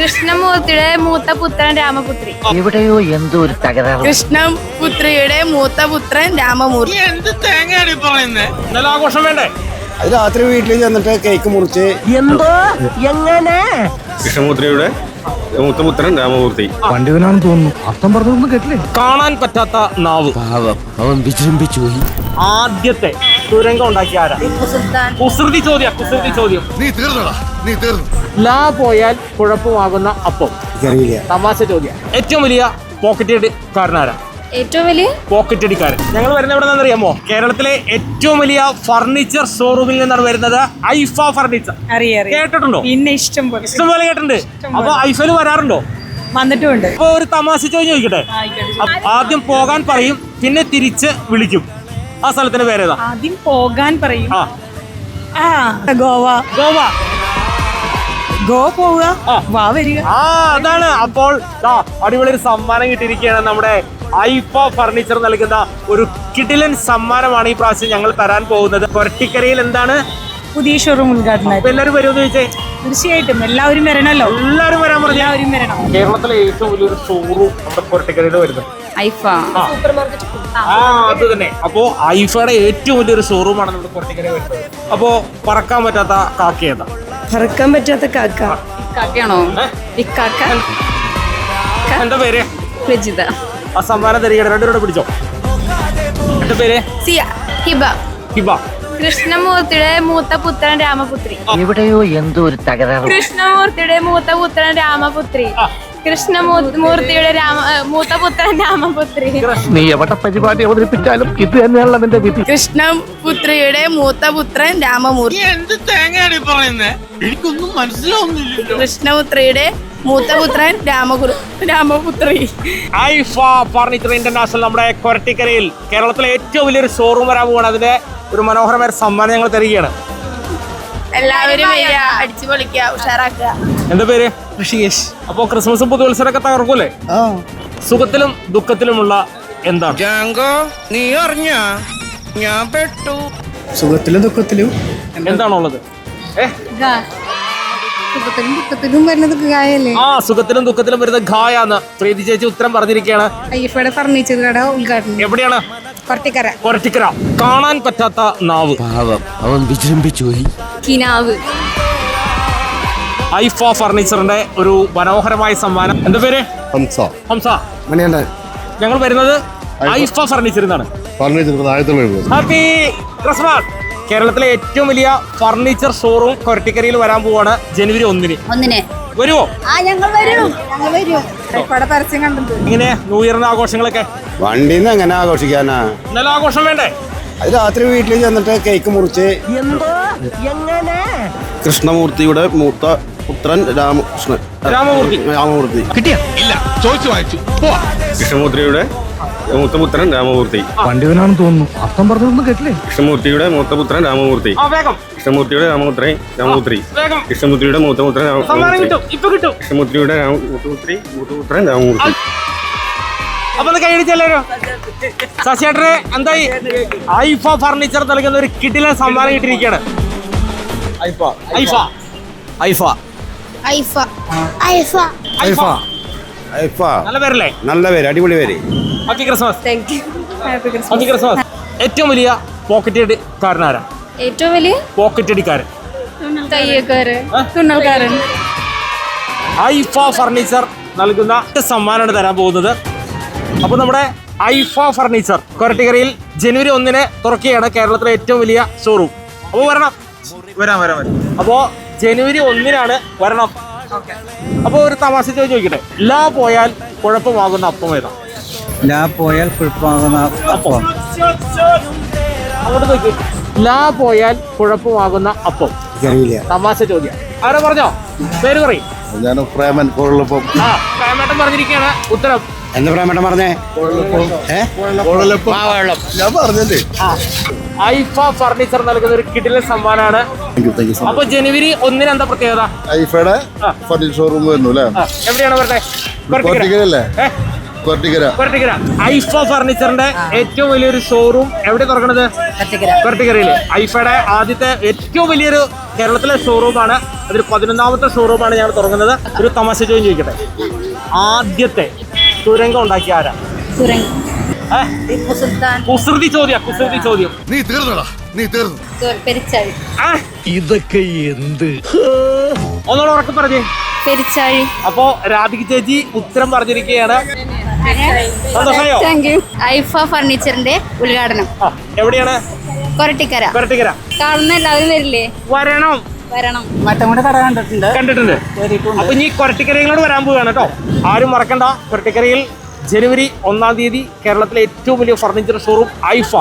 കൃഷ്ണമൂർത്തിയുടെ മൂത്ത പുത്രൻ രാമപുത്രി. എവിടെയോ എന്തോ ഒരു തകരാറ്. കൃഷ്ണപുത്രിയുടെ മൂത്ത പുത്രൻ രാമമൂർത്തി. എന്ത് തേങ്ങയാണ് പറയുന്നത്? നല്ല ആഘോഷം വേണ്ടേ? അത് രാത്രി വീട്ടിൽ ചെന്നിട്ട് കേക്ക് മുറിച്ച് എന്തോ എങ്ങനെ കൃഷ്ണമൂർത്തിയുടെ മൂത്തപുത്രൻ രാമമൂർത്തി. പണ്ഡിതനാണെന്ന് തോന്നുന്നു. അർത്ഥം പറഞ്ഞൊന്നും കേട്ടില്ലേ? കാണാൻ പറ്റാത്ത നാവ്. അവൻ വിജൃംഭിച്ചു പോയി. ആദ്യത്തെ തുരങ്കം ഉണ്ടാക്കിയ ആരാ? കുസൃതി ചോദ്യം. നീ തീർന്നടാ, നീ തീർന്നു. ലാ പോയാൽ കുഴപ്പമാകുന്ന അപ്പം. അറിയില്ല. തമാശ ചോദ്യം. ഏറ്റവും വലിയ പോക്കറ്റടിക്കാരനാരാ? ഏറ്റവും വലിയ പോക്കറ്റടിക്കാരൻ. ഞങ്ങൾ വരുന്ന എവിടെ നിന്നറിയാമോ? കേരളത്തിലെ ഏറ്റവും വലിയ ഫർണിച്ചർ ഷോറൂമിൽ നിന്നാണ് വരുന്നത്. ഐഫ ഫർണിച്ചർ. കേട്ടിട്ടുണ്ടോ? പിന്നെ ഇഷ്ടംപോലെ കേട്ടിട്ടുണ്ട്. അപ്പൊ ഐഫയിൽ വരാറുണ്ടോ? വന്നിട്ടുമുണ്ട്. അപ്പൊ ഒരു തമാശ ചോദ്യം ചോദിക്കട്ടെ. ആദ്യം പോകാൻ പറയും, പിന്നെ തിരിച്ച് വിളിക്കും. ആ സ്ഥലത്തിന്റെ പേരേതാ? ആദ്യം പോകാൻ പറയും. ആ ഗോവ. ഗോ പോവുക, വാ വരിക. അതാണ്. അപ്പോൾ അടിപൊളി ഒരു സമ്മാനം കിട്ടിയിരിക്കുകയാണ്. നമ്മുടെ ഐഫ ഫർണിച്ചർ നൽകുന്ന ഒരു കിടിലൻ സമ്മാനമാണ് ഈ പ്രാവശ്യം ഞങ്ങൾ തരാൻ പോകുന്നത്. കൊരട്ടിക്കരയിൽ എന്താണ് പുതിയ ഷോറൂം ഉദ്ഘാടനം. എല്ലാവരും വരുമെന്ന് ചോദിച്ചേ. തീർച്ചയായിട്ടും എല്ലാവരും വരണല്ലോ. എല്ലാവരും വരാൻ പറഞ്ഞു. എല്ലാവരും വരണം. കേരളത്തിലെ ഏറ്റവും വലിയൊരു ഷോറൂം നമ്മുടെ കൊരട്ടിക്കരയിൽ വരുന്നത് ഐഫ അത് തന്നെ. അപ്പോ ഐഫയുടെ ഏറ്റവും വലിയൊരു ഷോറൂമാണ് നമ്മുടെ കൊരട്ടിക്കരയിൽ വരുന്നത്. അപ്പോ പറക്കാൻ പറ്റാത്ത കാക്ക ഏതാ? പറക്കാൻ പറ്റാത്ത കാക്ക. കാക്കയാണോ? ഇക്കാക്ക. എന്താ പേര്? രജിത. ആ സമ്മാനം തരികയാണ്. രണ്ടുപേരോട് പിടിച്ചോ. എന്റെ പേര് സിയ. ഹിബ. ഹിബ. കൃഷ്ണമൂർത്തിയുടെ മൂത്ത പുത്രൻ രാമപുത്രി. എവിടെയോ എന്തോ ഒരു തകരാറ്. കൃഷ്ണമൂർത്തിയുടെ മൂത്ത പുത്രൻ രാമപുത്രി. കൃഷ്ണമൂർത്തിയുടെ മൂത്ത പുത്രൻ രാമപുത്രി. നീ എവിടെ പരിപാടി അവതരിപ്പിച്ചാലും ഇത് തന്നെയാണല്ലോ നിന്റെ വിധി. കൃഷ്ണപുത്രിയുടെ മൂത്ത പുത്രൻ രാമമൂർത്തി. എന്ത് തേങ്ങയാണ് പറയുന്നത്? എനിക്കൊന്നും മനസ്സിലാവുന്നില്ലല്ലോ. കൃഷ്ണപുത്രിയുടെ മൂത്തപുത്രൻ രാമപുത്രി. ഐഫ ഫർണിച്ചർ ഇന്റർനാഷണൽ നമ്മുടെ കൊരട്ടിക്കരയിൽ കേരളത്തിലെ ഏറ്റവും വലിയൊരു ഷോറൂം വരാൻ പോവാണ്. അതിന്റെ ഒരു മനോഹരമായ സമ്മാനം ഞങ്ങൾ തരികയാണ്. എല്ലാവരും അടിച്ചു പൊളിക്കുക, ഉഷാറാക്കുക. എന്താ പേര്? ഋഷികേഷ്. അപ്പോ ക്രിസ്മസും പുതുവത്സരമൊക്കെ തകർക്കൂലേ? സുഖത്തിലും ദുഃഖത്തിലുമുള്ള എന്താണ്? നീ അറിഞ്ഞ ഞാൻ പെട്ടു. സുഖത്തിലും ദുഃഖത്തിലും എന്താണുള്ളത്? സുഖത്തിലും ദുഃഖത്തിലും വരുന്നത് ഗായല്ലേ? സുഖത്തിലും ദുഃഖത്തിലും വരുന്ന ഗായാന്ന് പ്രീതി ചേച്ചി ഉത്തരം പറഞ്ഞിരിക്കുകയാണ്. ഐഫയുടെ ഫർണിച്ചർ കട ഉദ്ഘാടനം. എവിടെയാണ്? കൊരട്ടിക്കര. കാണാൻ പറ്റാത്ത നാവ്. അവൻ വിജൃംഭിച്ചു പോയി. കിനാവ്. ഐഫ ഫർണിച്ചറിന്റെ ഒരു മനോഹരമായ സമ്മാനം. എന്താ പേര്? ഹംസ. ഞങ്ങൾ വരുന്നത് ഐഫ ഫർണിച്ചറിൽ നിന്നാണ്. Happy Christmas. കേരളത്തിലെ ഏറ്റവും വലിയ ഫർണിച്ചർ ഷോറൂം കൊരട്ടിക്കരയിൽ വരാൻ പോവാണ് ജനുവരി 1-ന്. വരുമോ? പരസ്യം കണ്ടത്. ഇങ്ങനെ ന്യൂ ഇയറിന്റെ ആഘോഷങ്ങളൊക്കെ വണ്ടിന്ന് എങ്ങനെ ആഘോഷിക്കാനാ? നല്ല ആഘോഷം വേണ്ടേ? അത് രാത്രി വീട്ടിൽ ചെന്നിട്ട് കേക്ക് മുറിച്ച് എന്തോ എങ്ങനെ കൃഷ്ണമൂർത്തിയുടെ മൂത്ത പുത്രൻ രാമമൂർത്തി കിട്ടിയ ഇല്ല, ചോദിച്ചു വായിച്ചു. കൃഷ്ണമൂർത്തിയുടെ മൂത്തപുത്രൻ രാമമൂർത്തി. പണ്ഡിതനാണെന്ന് തോന്നുന്നു. അർത്ഥം പറഞ്ഞൊന്നും കേട്ടില്ലേ? കൃഷ്ണമൂർത്തിയുടെ മൂത്തപുത്രൻ രാമമൂർത്തി. വേഗം. കൃഷ്ണമൂർത്തിയുടെ രാമപുത്രി. വേഗം. കൃഷ്ണമൂർത്തിയുടെ മൂത്തപുത്രൻ സമ്മാനം കിട്ടും. ഇപ്പൊ കിട്ടും. കൃഷ്ണമൂർത്തിയുടെ മൂത്തപുത്രൻ രാമമൂർത്തി. അപ്പൊ കൈയടിച്ചല്ലോ. ശശിയേട്ടന് എന്തായി? ഐഫ ഫർണിച്ചർ നൽകുന്ന ഒരു കിടിലൻ സമ്മാനം കിട്ടിയിരിക്കുകയാണ്. ഐഫ. നല്ല പേരല്ലേ? നല്ല പേര്, അടിപൊളി പേര്. Happy Christmas. Happy Christmas. ഏറ്റവും വലിയ പോക്കറ്റടിക്കാരനാരാ? ഏറ്റവും വലിയ പോക്കറ്റടിക്കാരൻ. തുന്നൽക്കാരൻ. ഐഫ ഫർണിച്ചർ നൽകുന്ന സമ്മാനമാണ് തരാൻ പോകുന്നത്. അപ്പൊ നമ്മുടെ ഐഫ ഫർണിച്ചർ കൊരട്ടിക്കരയിൽ ജനുവരി 1-ന് തുറക്കുകയാണ് കേരളത്തിലെ ഏറ്റവും വലിയ ഷോറൂം. അപ്പൊ വരണം. അപ്പോ ജനുവരി 1-നാണ് വരണം. അപ്പൊ ഒരു തമാശ ചോദിക്കട്ടെ. ലാ പോയാൽ കുഴപ്പമാകുന്ന അപ്പം ഏതാ? അപ്പം. അങ്ങോട്ട് നോക്കി. ലാ പോയാൽ കുഴപ്പമാകുന്ന അപ്പം. തമാശ ചോദ്യം. ആരാ പറഞ്ഞോ? പേര് പറയും. പ്രേമൻ പ്രേമേട്ടൻ പറഞ്ഞിരിക്കുകയാണ് ഉത്തരം. എന്താ പ്രേമേട്ടൻ പറഞ്ഞേ? ഞാൻ പറഞ്ഞല്ലേ. ഐഫ ഫർണിച്ചർ നൽകുന്ന ഒരു കിടിലൻ സമ്മാനമാണ്. അപ്പൊ ജനുവരി 1-ന് എന്താ പ്രത്യേകത? ഐഫയുടെ ഫർണിച്ചർ ഷോറൂം വരുന്നു അല്ലേ? എവിടെയാണ് പറഞ്ഞത്? കൊരട്ടിക്കര. ഐഫ ഫർണിച്ചറിന്റെ ഏറ്റവും വലിയൊരു ഷോറൂം എവിടെ തുറക്കണത്? കൊരട്ടിക്കരയില്. ഐഫയുടെ ആദ്യത്തെ ഏറ്റവും വലിയൊരു കേരളത്തിലെ ഷോറൂമാണ്. അതിൽ 11ാമത്തെ ഷോറൂമാണ് ഞങ്ങൾ തുടങ്ങുന്നത്. ഒരു തമാശ ചോദിക്കട്ടെ, ആദ്യത്തെ തുരങ്കം ഉണ്ടാക്കിയ ആരാ? സുരംഗം ഏഹ് സുൽത്താൻ കുസൃതി ചോദ്യം. നീ തീർന്നടാ, നീ തീർന്നു. പെരിച്ചാഴി ഇതൊക്കെ എന്ത്? ഒന്നുകൂടെ ഉറക്കെ പറഞ്ഞേ. പെരിച്ചാഴി. അപ്പോ രാധിക ചേച്ചി ഉത്തരം പറഞ്ഞിരിക്കുകയാണ്. സന്തോഷമായോ? Thank you. ഐഫ ഫർണിച്ചറിന്റെ ഉദ്ഘാടനം എവിടെയാണ്? കൊരട്ടിക്കര. കൊരട്ടിക്കര. കാണുന്ന എല്ലാവരും വരില്ലേ? വരണം. മറ്റങ്ങളുടെ കട കണ്ടിട്ടുണ്ട്. കണ്ടിട്ടുണ്ട്. അപ്പൊ ഇനി കൊരട്ടിക്കരയിലോട് വരാൻ പോവുകയാണ് കേട്ടോ. ആരും മറക്കണ്ട, കൊരട്ടിക്കരയിൽ ജനുവരി 1-ാം തീയതി കേരളത്തിലെ ഏറ്റവും വലിയ ഫർണിച്ചർ ഷോറൂം ഐഫ